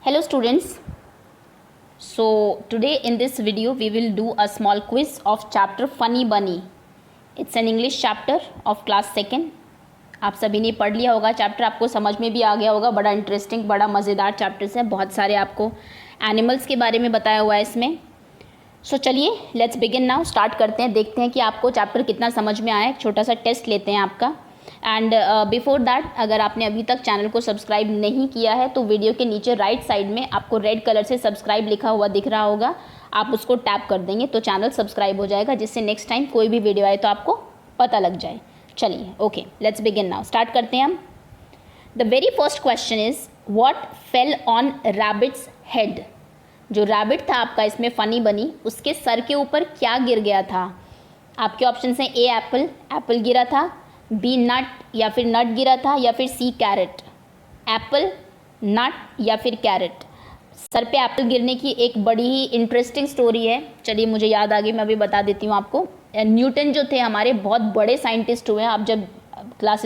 Hello students. So today in this video we will do a small quiz of chapter Funny Bunny. It's an English chapter of class 2nd. आप सभी ने पढ़ लिया होगा chapter, आपको समझ में भी आ गया होगा। बड़ा इंटरेस्टिंग, बड़ा मज़ेदार चैप्टर्स है। बहुत सारे आपको एनिमल्स के बारे में बताया हुआ है इसमें। सो चलिए लेट्स बिगिन नाउ, स्टार्ट करते हैं। देखते हैं कि आपको चैप्टर कितना समझ में आया। एक छोटा सा टेस्ट लेते हैं आपका। एंड बिफोर दैट, अगर आपने अभी तक चैनल को सब्सक्राइब नहीं किया है तो वीडियो के नीचे राइट साइड में आपको रेड कलर से सब्सक्राइब लिखा हुआ दिख रहा होगा, आप उसको टैप कर देंगे तो चैनल सब्सक्राइब हो जाएगा, जिससे नेक्स्ट टाइम कोई भी वीडियो आए तो आपको पता लग जाए। चलिए okay, let's begin now, start करते हैं हम। The very first question is what fell on rabbits head. जो रैबिट था आपका इसमें फनी बनी, उसके सर के ऊपर क्या गिर गया था? आपके ऑप्शन हैं ए एप्पल, एप्पल गिरा था, बी नट या फिर नट गिरा था, या फिर सी कैरेट। एप्पल, नट या फिर कैरेट। सर पे एप्पल गिरने की एक बड़ी ही इंटरेस्टिंग स्टोरी है। चलिए मुझे याद आ गई, मैं अभी बता देती हूँ आपको। न्यूटन जो थे हमारे बहुत बड़े साइंटिस्ट हुए हैं। आप जब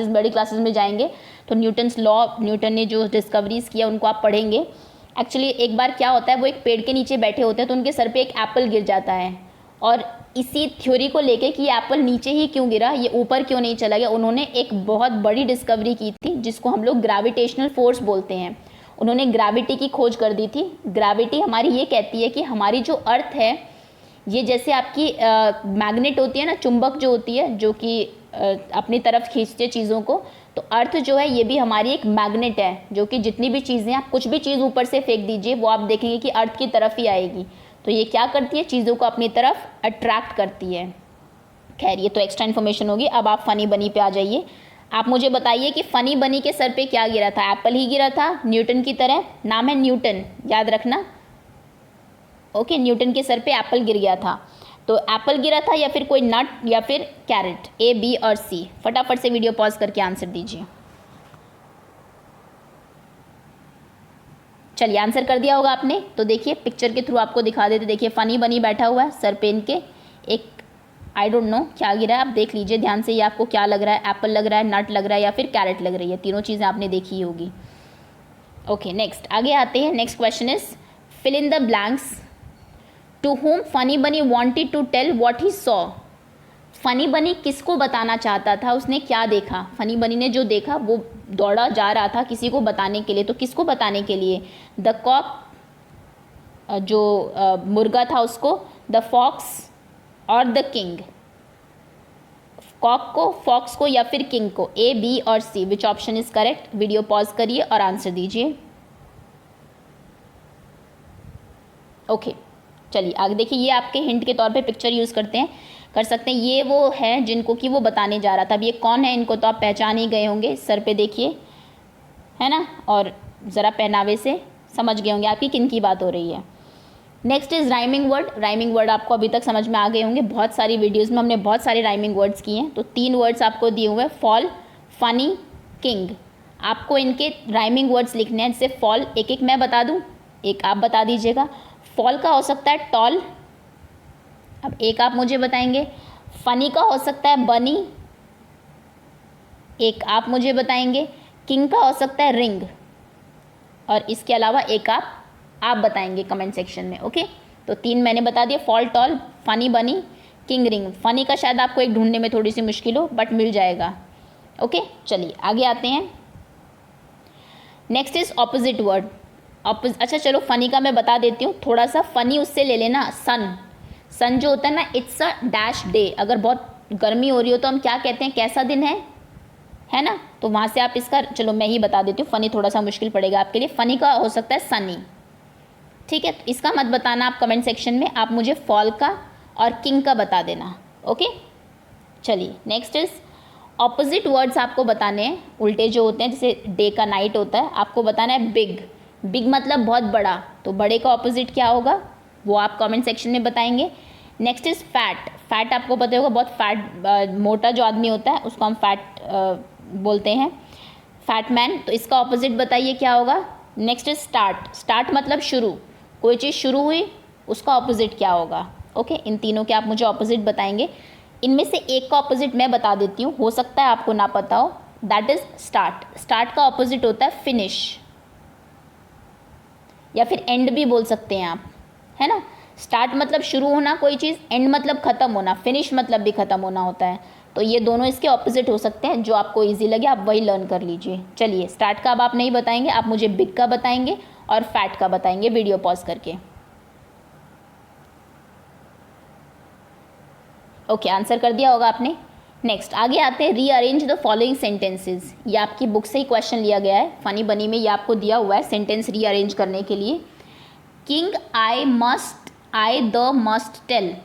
बड़ी क्लासेस में जाएंगे तो न्यूटन्स लॉ, न्यूटन ने जो डिस्कवरीज किया उनको आप पढ़ेंगे। एक्चुअली एक बार क्या होता है, वो एक पेड़ के नीचे बैठे होते हैं तो उनके सर पे एक एप्पल गिर जाता है, और इसी थ्योरी को लेके कि एप्पल नीचे ही क्यों गिरा, ये ऊपर क्यों नहीं चला गया, उन्होंने एक बहुत बड़ी डिस्कवरी की थी जिसको हम लोग ग्रेविटेशनल फोर्स बोलते हैं। उन्होंने ग्रेविटी की खोज कर दी थी। ग्रेविटी हमारी ये कहती है कि हमारी जो अर्थ है, ये जैसे आपकी मैग्नेट होती है ना, चुंबक जो होती है, जो कि अपनी तरफ खींचते चीज़ों को, तो अर्थ जो है ये भी हमारी एक मैग्नेट है, जो कि जितनी भी चीज़ें, आप कुछ भी चीज़ ऊपर से फेंक दीजिए वो आप देखेंगे कि अर्थ की तरफ ही आएगी। तो ये क्या करती है, चीज़ों को अपनी तरफ अट्रैक्ट करती है। खैर ये तो एक्स्ट्रा इन्फॉर्मेशन होगी। अब आप फनी बनी पे आ जाइए। आप मुझे बताइए कि फनी बनी के सर पे क्या गिरा था? एप्पल ही गिरा था, न्यूटन की तरह। नाम है न्यूटन, याद रखना। ओके, न्यूटन के सर पे एप्पल गिर गया था। तो एप्पल गिरा था या फिर कोई नट या फिर कैरेट, ए, बी और सी। फटाफट से वीडियो पॉज करके आंसर दीजिए। चलिए आंसर कर दिया होगा आपने। तो देखिए पिक्चर के थ्रू आपको दिखा देते। देखिए फनी बनी बैठा हुआ है, सर पे इनके एक आई डोंट नो क्या गिरा है, आप देख लीजिए ध्यान से। ये आपको क्या लग रहा है? एप्पल लग रहा है, नट लग रहा है या फिर कैरेट लग रही है? तीनों चीज़ें आपने देखी होगी। ओके नेक्स्ट, आगे आते हैं। Next question is fill in the blanks. To whom funny bunny wanted to tell what he saw. Funny bunny किसको बताना चाहता था? उसने क्या देखा? फनी बनी ने जो देखा वो दौड़ा जा रहा था किसी को बताने के लिए। तो किसको बताने के लिए? द कॉक, जो मुर्गा था उसको, द फॉक्स और द किंग। कॉक को, फॉक्स को या फिर किंग को? ए, बी और C, which option is correct? Video pause करिए और आंसर दीजिए। ओके चलिए आगे देखिए। ये आपके हिंट के तौर पे पिक्चर यूज़ कर सकते हैं। ये वो है जिनको कि वो बताने जा रहा था। अब ये कौन है, इनको तो आप पहचान ही गए होंगे, सर पे देखिए, है ना, और ज़रा पहनावे से समझ गए होंगे आपकी किन की बात हो रही है। Next is rhyming word. Rhyming word आपको अभी तक समझ में आ गए होंगे। बहुत सारी वीडियोज़ में हमने बहुत सारे राइमिंग वर्ड्स किए हैं। तो 3 वर्ड्स आपको दिए हुए हैं, फॉल, फनी, किंग। आपको इनके राइमिंग वर्ड्स लिखने हैं। जैसे फॉल, एक एक मैं बता दूँ, एक आप बता दीजिएगा। फॉल का हो सकता है टॉल, अब एक आप मुझे बताएंगे। फनी का हो सकता है बनी, एक आप मुझे बताएंगे। किंग का हो सकता है रिंग, और इसके अलावा एक आप बताएंगे कमेंट सेक्शन में। ओके, तो 3 मैंने बता दिए, फॉल, टॉल, फनी, बनी, किंग, रिंग। फनी का शायद आपको एक ढूंढने में थोड़ी सी मुश्किल हो, बट मिल जाएगा। ओके चलिए आगे आते हैं। Next is opposite word. अच्छा चलो फनी का मैं बता देती हूँ थोड़ा सा। फनी उससे ले लेना, सन। सन जो होता है ना, इट्स अ डैश डे। अगर बहुत गर्मी हो रही हो तो हम क्या कहते हैं, कैसा दिन है ना? तो वहाँ से आप इसका, चलो मैं ही बता देती हूँ, फनी थोड़ा सा मुश्किल पड़ेगा आपके लिए। फनी का हो सकता है सनी, ठीक है? तो इसका मत बताना आप कमेंट सेक्शन में, आप मुझे फॉल का और किंग का बता देना। ओके चलिए नेक्स्ट इज ऑपोजिट वर्ड्स आपको बताने हैं, उल्टे जो होते हैं, जैसे डे का नाइट होता है, आपको बताना है बिग। बिग मतलब बहुत बड़ा, तो बड़े का ऑपोजिट क्या होगा वो आप कमेंट सेक्शन में बताएंगे। Next is fat. फैट आपको पता होगा, बहुत फैट, मोटा जो आदमी होता है उसको हम फैट बोलते हैं, फैट मैन। तो इसका ऑपोजिट बताइए क्या होगा। Next is start. स्टार्ट मतलब शुरू, कोई चीज़ शुरू हुई उसका ऑपोजिट क्या होगा। ओके इन तीनों के आप मुझे ऑपोजिट बताएंगे। इनमें से एक का ऑपोजिट मैं बता देती हूँ, हो सकता है आपको ना पता हो, दैट इज स्टार्ट। स्टार्ट का ऑपोजिट होता है फिनिश। या फिर एंड भी बोल सकते हैं आप, है ना। स्टार्ट मतलब शुरू होना कोई चीज़, एंड मतलब ख़त्म होना, फिनिश मतलब भी ख़त्म होना होता है। तो ये दोनों इसके ऑपोजिट हो सकते हैं, जो आपको ईजी लगे आप वही लर्न कर लीजिए। चलिए, स्टार्ट का अब आप नहीं बताएंगे, आप मुझे बिग का बताएंगे और फैट का बताएंगे वीडियो पॉज करके। ओके, आंसर कर दिया होगा आपने। नेक्स्ट आगे आते हैं, रीअरेंज द फॉलोइंग सेंटेंसेज। ये आपकी बुक से ही क्वेश्चन लिया गया है, फनी बनी में ये आपको दिया हुआ है सेंटेंस रीअरेंज करने के लिए। King I must, I the must tell,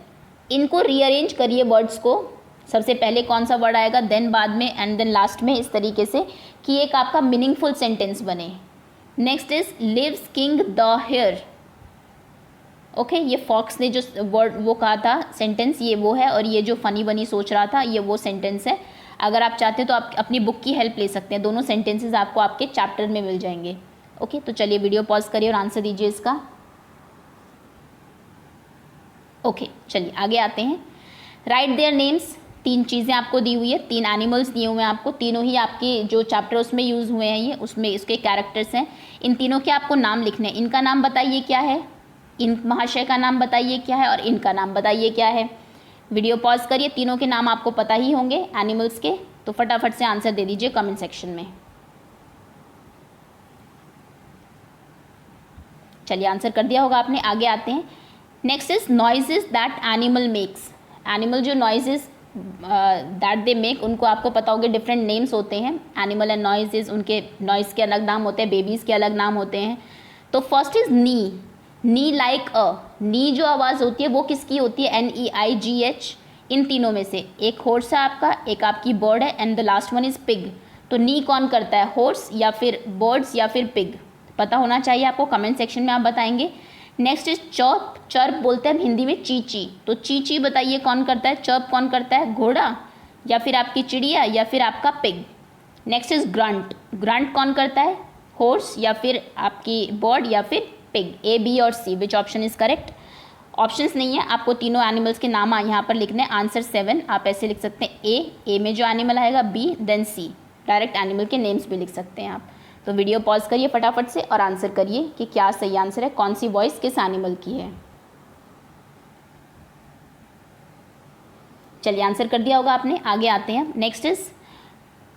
इनको रीअरेंज करिए वर्ड्स को। सबसे पहले कौन सा वर्ड आएगा, देन बाद में, एंड देन लास्ट में, इस तरीके से कि एक आपका मीनिंगफुल सेंटेंस बने। Next is lives king the hare. Okay, ये फॉक्स ने जो वर्ड वो कहा था सेंटेंस, ये वो है, और ये जो फनी बनी सोच रहा था ये वो सेंटेंस है। अगर आप चाहते हैं तो आप अपनी बुक की हेल्प ले सकते हैं, दोनों सेंटेंसेस आपको आपके चैप्टर में मिल जाएंगे। ओके, तो चलिए वीडियो पॉज करिए और आंसर दीजिए इसका। ओके, चलिए आगे आते हैं। राइट देयर नेम्स, 3 चीज़ें आपको दी हुई है, 3 एनिमल्स दिए हुए हैं आपको, तीनों ही आपके जो चैप्टर उसमें यूज़ हुए हैं, ये उसमें इसके कैरेक्टर्स हैं। इन तीनों के आपको नाम लिखने हैं। इनका नाम बताइए क्या है, इन महाशय का नाम बताइए क्या है, और इनका नाम बताइए क्या है। वीडियो पॉज करिए, तीनों के नाम आपको पता ही होंगे एनिमल्स के, तो फटाफट से आंसर दे दीजिए कमेंट सेक्शन में। चलिए, आंसर कर दिया होगा आपने। आगे आते हैं। Next is noises that animal makes. Animal जो नॉइजेस दैट दे मेक, उनको आपको पता होगा डिफरेंट नेम्स होते हैं। एनिमल एंड नॉइजेस, उनके नॉइज़ के अलग नाम होते हैं, बेबीज़ के अलग नाम होते हैं। तो first is knee, knee like a. Knee जो आवाज़ होती है वो किसकी होती है, NEIGH। इन तीनों में से एक हॉर्स है आपका, एक आपकी बर्ड है, and the last one is pig. तो नी कौन करता है, हॉर्स या फिर बर्ड्स या फिर पिग, पता होना चाहिए आपको, कमेंट सेक्शन में आप बताएंगे। नेक्स्ट इज चर्प, चर्प बोलते हैं हिंदी में चीची, तो चीची बताइए कौन करता है, चर्प कौन करता है, घोड़ा या फिर आपकी चिड़िया या फिर आपका pig. Next is grunt, grunt कौन करता है, हॉर्स या फिर आपकी बर्ड या फिर पिग। A, B और C, which option is correct. Options नहीं है, आपको तीनों एनिमल्स के नाम यहाँ पर लिखने हैं। आंसर 7 आप ऐसे लिख सकते हैं, A में जो एनिमल आएगा, B then C, direct animal के नेम्स भी लिख सकते हैं आप। तो वीडियो पॉज करिए फटाफट से और आंसर करिए कि क्या सही आंसर है, कौन सी वॉइस किस एनिमल की है। चलिए, आंसर कर दिया होगा आपने। आगे आते हैं। Next is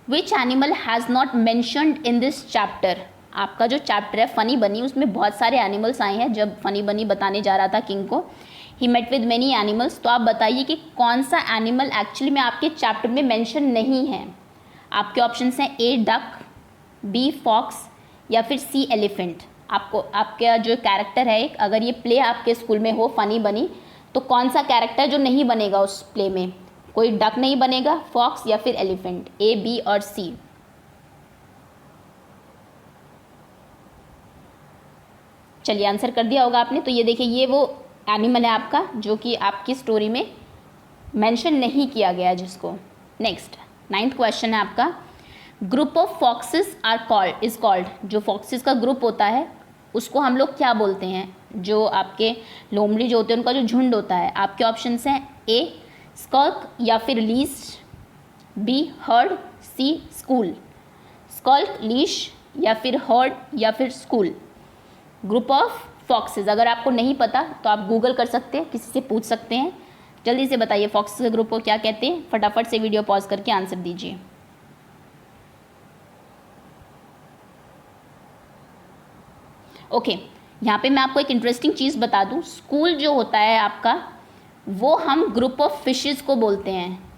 which animal has not mentioned in this chapter. आपका जो चैप्टर है फनी बनी, उसमें बहुत सारे एनिमल्स आए हैं। जब फनी बनी बताने जा रहा था किंग को, he met with many animals, तो आप बताइए कि कौन सा एनिमल एक्चुअली में आपके चैप्टर में मेंशन नहीं है। आपके ऑप्शंस हैं A डक, B फॉक्स या फिर C एलिफेंट। आपको आपका जो कैरेक्टर है, अगर ये प्ले आपके स्कूल में हो फनी बनी, तो कौन सा कैरेक्टर जो नहीं बनेगा उस प्ले में, कोई डक नहीं बनेगा, फॉक्स या फिर एलिफेंट, A, B और C। चलिए, आंसर कर दिया होगा आपने। तो ये देखिए, ये वो एनिमल है आपका जो कि आपकी स्टोरी में मेंशन नहीं किया गया जिसको। नेक्स्ट 9th क्वेश्चन है आपका, group of foxes are called is called. जो फॉक्सेस का ग्रुप होता है उसको हम लोग क्या बोलते हैं, जो आपके लोमड़ी जो होते हैं उनका जो झुंड होता है। आपके ऑप्शंस हैं A स्कल्क या फिर leash, B herd, C school. Skulk, leash या फिर हर्ड या फिर स्कूल। ग्रुप ऑफ फॉक्सेस, अगर आपको नहीं पता तो आप गूगल कर सकते हैं, किसी से पूछ सकते हैं। जल्दी से बताइए फॉक्सेस के ग्रुप को क्या कहते हैं, फटाफट से वीडियो पॉज करके आंसर दीजिए। ओके, यहाँ पे मैं आपको एक इंटरेस्टिंग चीज़ बता दूँ। स्कूल जो होता है आपका, वो हम ग्रुप ऑफ फिशेस को बोलते हैं।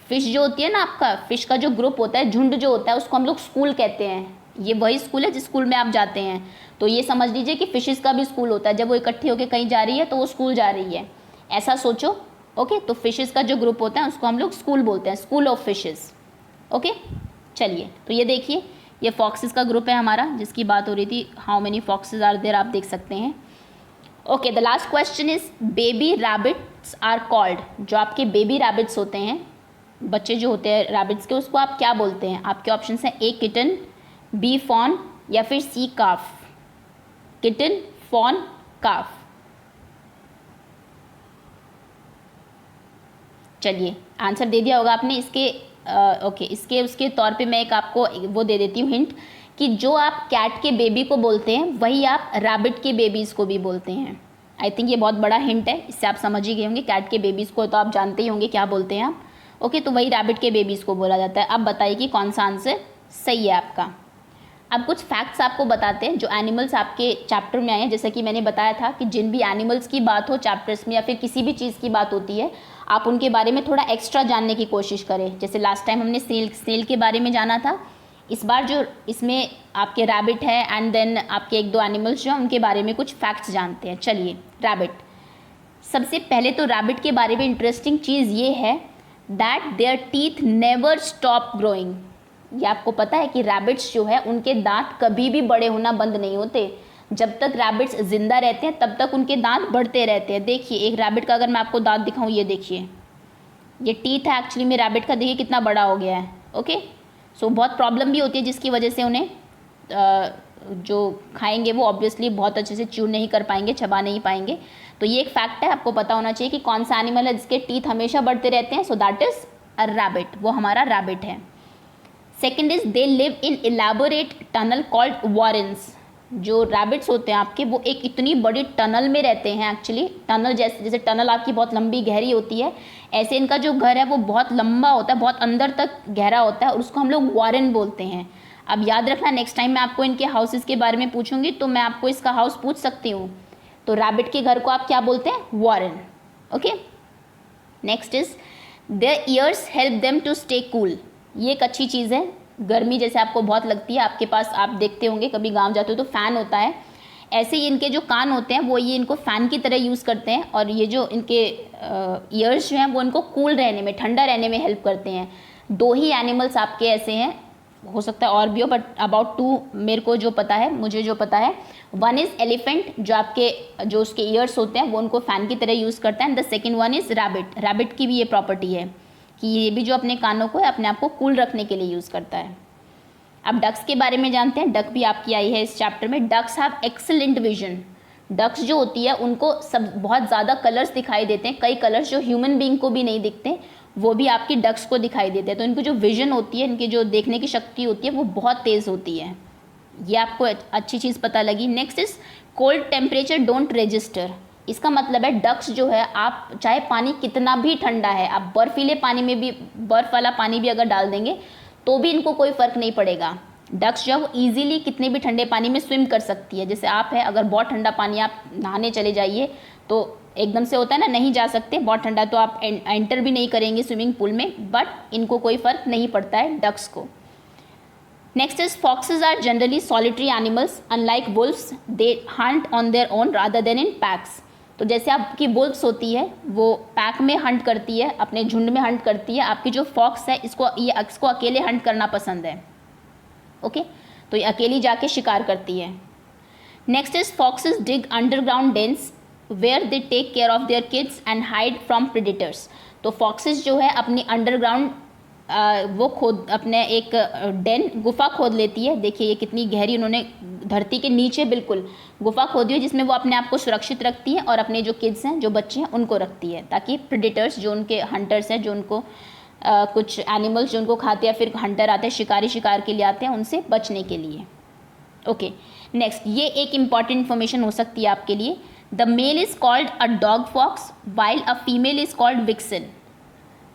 फिश जो होती है ना, आपका फिश का जो ग्रुप होता है, झुंड जो होता है, उसको हम लोग स्कूल कहते हैं। ये वही स्कूल है जिस स्कूल में आप जाते हैं। तो ये समझ लीजिए कि फिशेस का भी स्कूल होता है। जब वो इकट्ठी होकर कहीं जा रही है तो वो स्कूल जा रही है, ऐसा सोचो। ओके, तो फिशेस का जो ग्रुप होता है उसको हम लोग स्कूल बोलते हैं, स्कूल ऑफ फिशेस। ओके, चलिए, तो ये देखिए, ये फॉक्सेस का ग्रुप है हमारा जिसकी बात हो रही थी। How many foxes are there, आप देख सकते हैं। Okay, the last question is baby rabbits are called. जो आपके बेबी रैबिट्स होते हैं, बच्चे जो होते हैं रैबिट्स के, उसको आप क्या बोलते हैं। आपके ऑप्शन हैं A किटन, B फॉन या फिर C काफ। किटन, फॉन, काफ। चलिए, आंसर दे दिया होगा आपने। इसके ओके, इसके उसके तौर पे मैं एक आपको वो दे देती हूँ हिंट कि जो आप कैट के बेबी को बोलते हैं वही आप रैबिट के बेबीज़ को भी बोलते हैं। आई थिंक ये बहुत बड़ा हिंट है, इससे आप समझ ही गए होंगे। कैट के बेबीज़ को तो आप जानते ही होंगे क्या बोलते हैं आप। ओके, तो वही रैबिट के बेबीज़ को बोला जाता है। अब बताइए कि कौन सा आंसर सही है आपका। अब कुछ फैक्ट्स आपको बताते हैं जो एनिमल्स आपके चैप्टर में आए हैं। जैसे कि मैंने बताया था कि जिन भी एनिमल्स की बात हो चैप्टर्स में या फिर किसी भी चीज़ की बात होती है, आप उनके बारे में थोड़ा एक्स्ट्रा जानने की कोशिश करें। जैसे लास्ट टाइम हमने स्नेल के बारे में जाना था, इस बार जो इसमें आपके रैबिट है एंड देन आपके एक दो एनिमल्स जो हैं उनके बारे में कुछ फैक्ट्स जानते हैं। चलिए, रैबिट। सबसे पहले तो रैबिट के बारे में इंटरेस्टिंग चीज़ ये है that there teeth never stop growing. ये आपको पता है कि रैबिट्स जो है उनके दांत कभी भी बड़े होना बंद नहीं होते। जब तक रैबिट्स जिंदा रहते हैं तब तक उनके दांत बढ़ते रहते हैं। देखिए, एक रैबिट का अगर मैं आपको दांत दिखाऊं, ये देखिए, ये टीथ है एक्चुअली में रैबिट का, देखिए कितना बड़ा हो गया है। ओके, सो बहुत प्रॉब्लम भी होती है जिसकी वजह से उन्हें जो खाएंगे वो ऑब्वियसली बहुत अच्छे से च्यू नहीं कर पाएंगे, चबा नहीं पाएंगे। तो ये एक फैक्ट है, आपको पता होना चाहिए कि कौन सा एनिमल है जिसके टीथ हमेशा बढ़ते रहते हैं। So that is a rabbit, वो हमारा रैबिट है। Second is they live in elaborate tunnel called Warrens. जो रैबिट्स होते हैं आपके, वो एक इतनी बड़ी टनल में रहते हैं। एक्चुअली टनल जैसे टनल आपकी बहुत लंबी गहरी होती है, ऐसे इनका जो घर है वो बहुत लंबा होता है, बहुत अंदर तक गहरा होता है और उसको हम लोग वॉरेन बोलते हैं। अब याद रखना, नेक्स्ट टाइम मैं आपको इनके हाउसेस के बारे में पूछूंगी तो मैं आपको इसका हाउस पूछ सकती हूँ। तो रैबिट के घर को आप क्या बोलते हैं? Warren. Okay, next is their ears help them to stay cool. ये एक अच्छी चीज़ है। गर्मी जैसे आपको बहुत लगती है, आपके पास आप देखते होंगे कभी गांव जाते हो तो फ़ैन होता है, ऐसे ही इनके जो कान होते हैं वो ये इनको फ़ैन की तरह यूज़ करते हैं और ये जो इनके ईयर्स जो हैं वो इनको कूल रहने में, ठंडा रहने में हेल्प करते हैं। दो ही एनिमल्स आपके ऐसे हैं, हो सकता है और भी हो, बट अबाउट 2 मेरे को जो पता है, मुझे जो पता है, वन इज़ एलिफेंट, जो आपके जो उसके ईयर्स होते हैं वो उनको फ़ैन की तरह यूज़ करता है। And the second one is rabbit. Rabbit की भी ये प्रॉपर्टी है कि ये भी जो अपने कानों को है अपने आप को कूल रखने के लिए यूज़ करता है। अब डक्स के बारे में जानते हैं। डक भी आपकी आई है इस चैप्टर में। Ducks have excellent vision. Ducks जो होती है उनको सब बहुत ज़्यादा कलर्स दिखाई देते हैं, कई कलर्स जो ह्यूमन बीइंग को भी नहीं दिखते वो भी आपकी डक्स को दिखाई देते हैं। तो इनकी जो विजन होती है, इनकी जो देखने की शक्ति होती है वो बहुत तेज़ होती है। ये आपको अच्छी चीज़ पता लगी। Next is cold temperature don't register. इसका मतलब है डक्स जो है, आप चाहे पानी कितना भी ठंडा है, आप बर्फीले पानी में भी, बर्फ़ वाला पानी भी अगर डाल देंगे तो भी इनको कोई फ़र्क नहीं पड़ेगा। डक्स जो है वो ईजिली कितने भी ठंडे पानी में स्विम कर सकती है। जैसे आप है, अगर बहुत ठंडा पानी आप नहाने चले जाइए तो एकदम से होता है ना, नहीं जा सकते, बहुत ठंडा, तो आप एंटर भी नहीं करेंगे स्विमिंग पूल में, बट इनको कोई फ़र्क नहीं पड़ता है डक्स को। Next is foxes are generally solitary animals unlike wolfs, they hunt on their own rather than in packs. तो जैसे आपकी वुल्फ्स होती है वो पैक में हंट करती है, अपने झुंड में हंट करती है, आपकी जो फॉक्स है इसको अकेले हंट करना पसंद है। ओके, तो ये अकेली जाके शिकार करती है। Next is foxes dig underground dens where they take care of their kids and hide from predators. तो फॉक्सेस जो है अपनी अंडरग्राउंड वो खोद, अपने एक डेन, गुफा खोद लेती है। देखिए ये कितनी गहरी उन्होंने धरती के नीचे बिल्कुल गुफा खोदी है, जिसमें वो अपने आप को सुरक्षित रखती है और अपने जो किड्स हैं, जो बच्चे हैं, उनको रखती है, ताकि प्रेडेटर्स जो उनके हंटर्स हैं, जो उनको कुछ एनिमल्स जो उनको खाते हैं, फिर हंटर आते हैं, शिकारी शिकार के लिए आते हैं, उनसे बचने के लिए। ओके, नेक्स्ट, ये एक इम्पॉर्टेंट इन्फॉर्मेशन हो सकती है आपके लिए। The male is called a dog fox while a female is called vixen.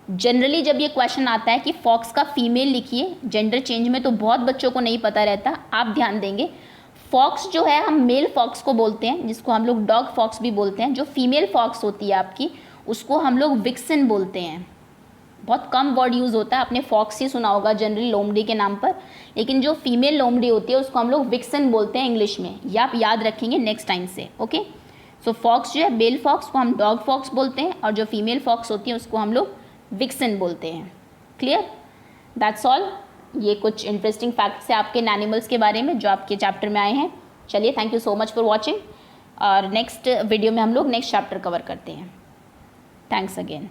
Generally जब ये क्वेश्चन आता है कि फॉक्स का फीमेल लिखिए जेंडर चेंज में, तो बहुत बच्चों को नहीं पता रहता। आप ध्यान देंगे, फॉक्स जो है हम मेल फॉक्स को बोलते हैं, जिसको हम लोग डॉग फॉक्स भी बोलते हैं। जो फीमेल फॉक्स होती है आपकी, उसको हम लोग विक्सन बोलते हैं। बहुत कम वर्ड यूज़ होता है, आपने फॉक्स ही सुना होगा जनरली लोमड़ी के नाम पर, लेकिन जो फीमेल लोमड़ी होती है उसको हम लोग विक्सन बोलते हैं इंग्लिश में। ये आप याद रखेंगे नेक्स्ट टाइम से। ओके, सो फॉक्स जो है, मेल फॉक्स को हम डॉग फॉक्स बोलते हैं और जो फीमेल फॉक्स होती है उसको हम लोग विक्सन बोलते हैं। क्लियर? That's all. ये कुछ इंटरेस्टिंग फैक्ट्स है आपके एनिमल्स के बारे में जो आपके चैप्टर में आए हैं। चलिए, thank you so much for watching, और नेक्स्ट वीडियो में हम लोग नेक्स्ट चैप्टर कवर करते हैं। Thanks again.